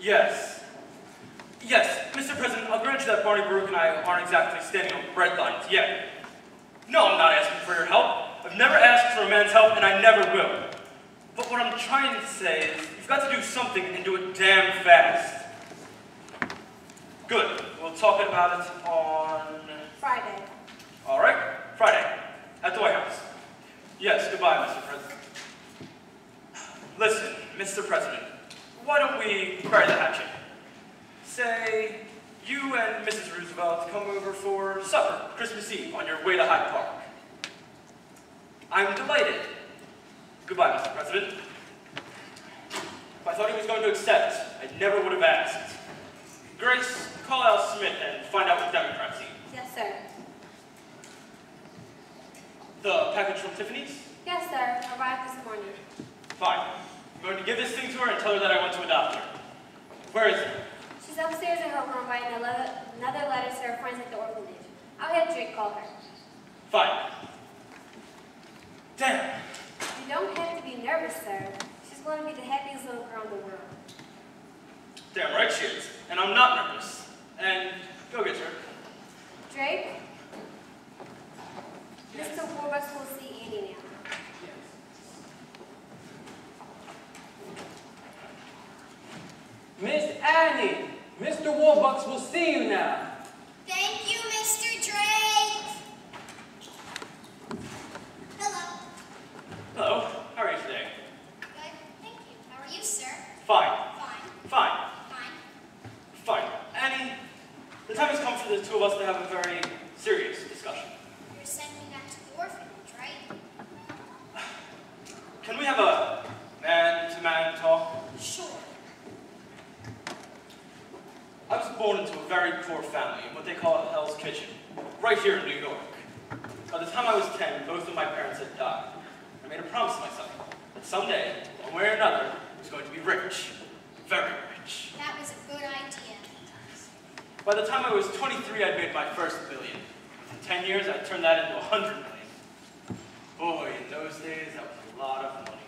Yes. Yes, Mr. President, I'll grant you that Barney Baruch and I aren't exactly standing on bread lines yet. No, I'm not asking for your help. I've never asked for a man's help, and I never will. But what I'm trying to say is, you've got to do something and do it damn fast. Good. We'll talk about it on... Friday. All right. Friday. At the White House. Yes, goodbye, Mr. President. Listen, Mr. President, why don't we bury the hatchet? Say, you and Mrs. Roosevelt come over for supper, Christmas Eve, on your way to Hyde Park. I'm delighted. Goodbye, Mr. President. If I thought he was going to accept, I never would have asked. Grace, call Al Smith and find out what Democrats eat. Yes, sir. The package from Tiffany's? Yes, sir. Arrived this morning. Fine. I'm going to give this thing to her and tell her that I want to adopt her. Where is it? She's upstairs in her room writing another letter to her friends at the orphanage. I'll have Drake call her. Fine. Damn. You don't have to be nervous, sir. She's going to be the happiest little girl in the world. Damn right she is. And I'm not nervous. And go get her. Drake? Yes. Mr. Warbucks will see Annie now. Miss Annie, Mr. Warbucks will see you now. Thank you, Mr. Drake. Hello. Hello. How are you today? Good. Thank you. How are you, sir? Fine. Fine. Fine. Fine. Fine. Annie, the time has come for the two of us to have a very serious discussion. You're sending me back to the orphanage, right? Can we have a man-to-man talk? Sure. I was born into a very poor family in what they call Hell's Kitchen, right here in New York. By the time I was 10, both of my parents had died. I made a promise to myself that someday, one way or another, I was going to be rich. Very rich. That was a good idea. By the time I was 23, I'd made my first billion. In 10 years, I'd turned that into 100 million. Boy, in those days, that was a lot of money.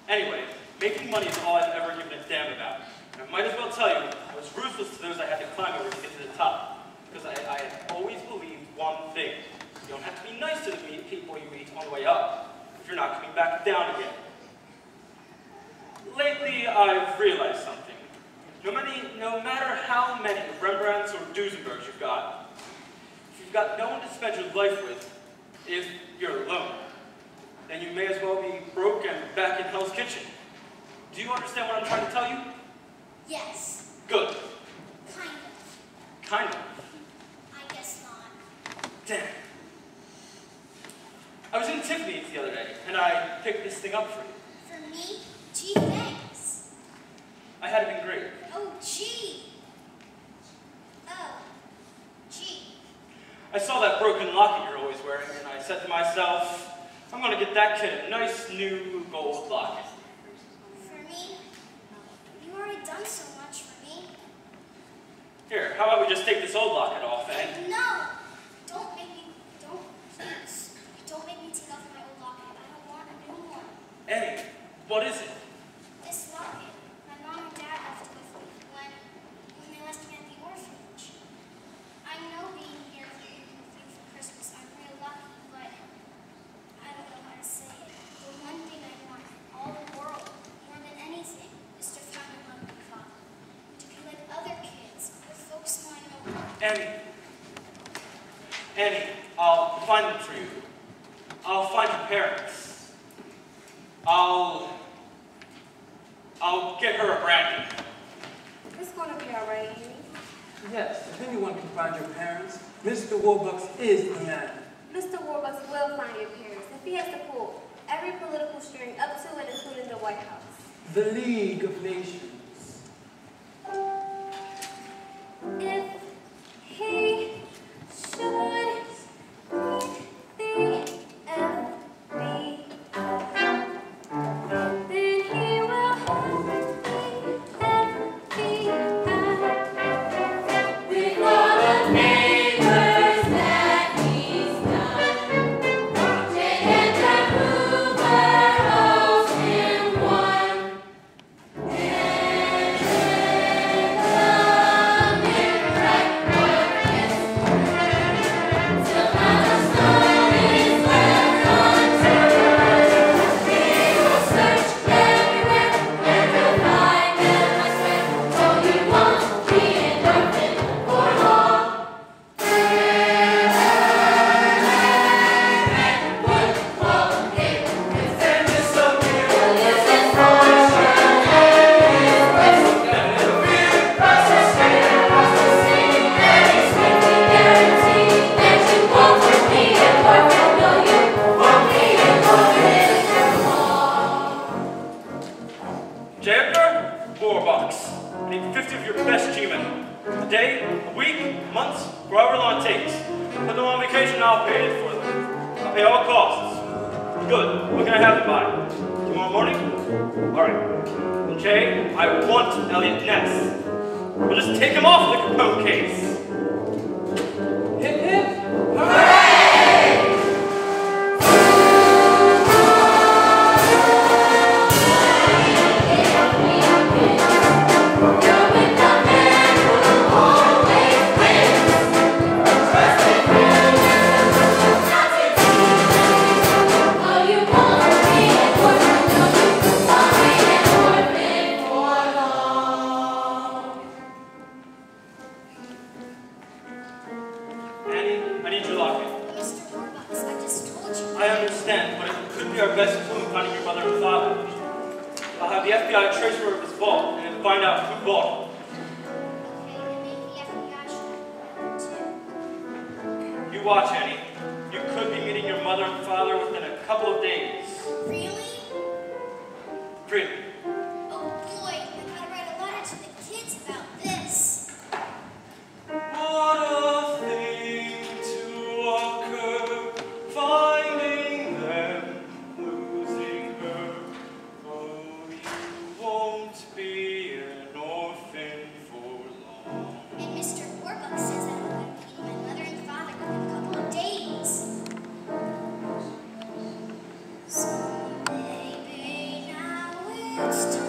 Anyway, making money is all I've ever given a damn about. And I might as well tell you, I was ruthless to those I had to climb over to get to the top. Because I had always believed one thing. You don't have to be nice to the people you meet on the way up, if you're not coming back down again. Lately, I've realized something. No matter how many Rembrandts or Duesenbergs you've got, if you've got no one to spend your life with, if you're alone, then you may as well be broke and back in Hell's Kitchen. Do you understand what I'm trying to tell you? Yes. Good. Kind of. Kind of. I guess not. Damn. I was in Tiffany's the other day, and I picked this thing up for you. For me? Gee, thanks. I had it engraved. Oh, gee. Oh, gee. I saw that broken locket you're always wearing, and I said to myself, I'm going to get that kid a nice new gold locket. For me? You already done so much for me. Here, how about we just take this old locket off, and... No! Please. Don't make me take off my old locket. I don't want a new one. Eddie, what is it? This locket. My mom and dad left it with me when they left me at the orphanage. I know being here with you for Christmas, I'm real lucky, but I don't know how to say it. The one thing I want in all the world, more than anything, is to find a loving father. To be like other kids, the folks I know. Annie, I'll find them for you. I'll find your parents. I'll get her a brandy. It's going to be all right, Annie. Yes, if anyone can find your parents, Mr. Warbucks is the man. Mr. Warbucks will find your parents if he has to pull every political string up to and including the White House. The League of Nations. If he should be the FBI, then he will be FBI. With all the favors that he's done, Ted and Hoover owes him one. I need 50 of your best G-men. A day, a week, months, or however long it takes. Put them on vacation and I'll pay it for them. I'll pay all costs. Good. What can I have to buy? Tomorrow morning? Alright. And Jay, I want Elliot Ness. We'll just take him off the Capone case. Hip hip. Hooray! I understand, but it could be our best clue in finding your mother and father. I'll have the FBI trace where it was bought and then find out who bought it. Okay, and maybe the FBI should too. You watch, Annie. You could be meeting your mother and father within a couple of days. Really? Really? Oh boy, I gotta write a letter to the kids about this. What a thing to occur, finding them, losing her. Oh, you won't be an orphan for long. And Mr. Warbuck says that I'm going to meet my mother and father within a couple of days. So maybe now it's time.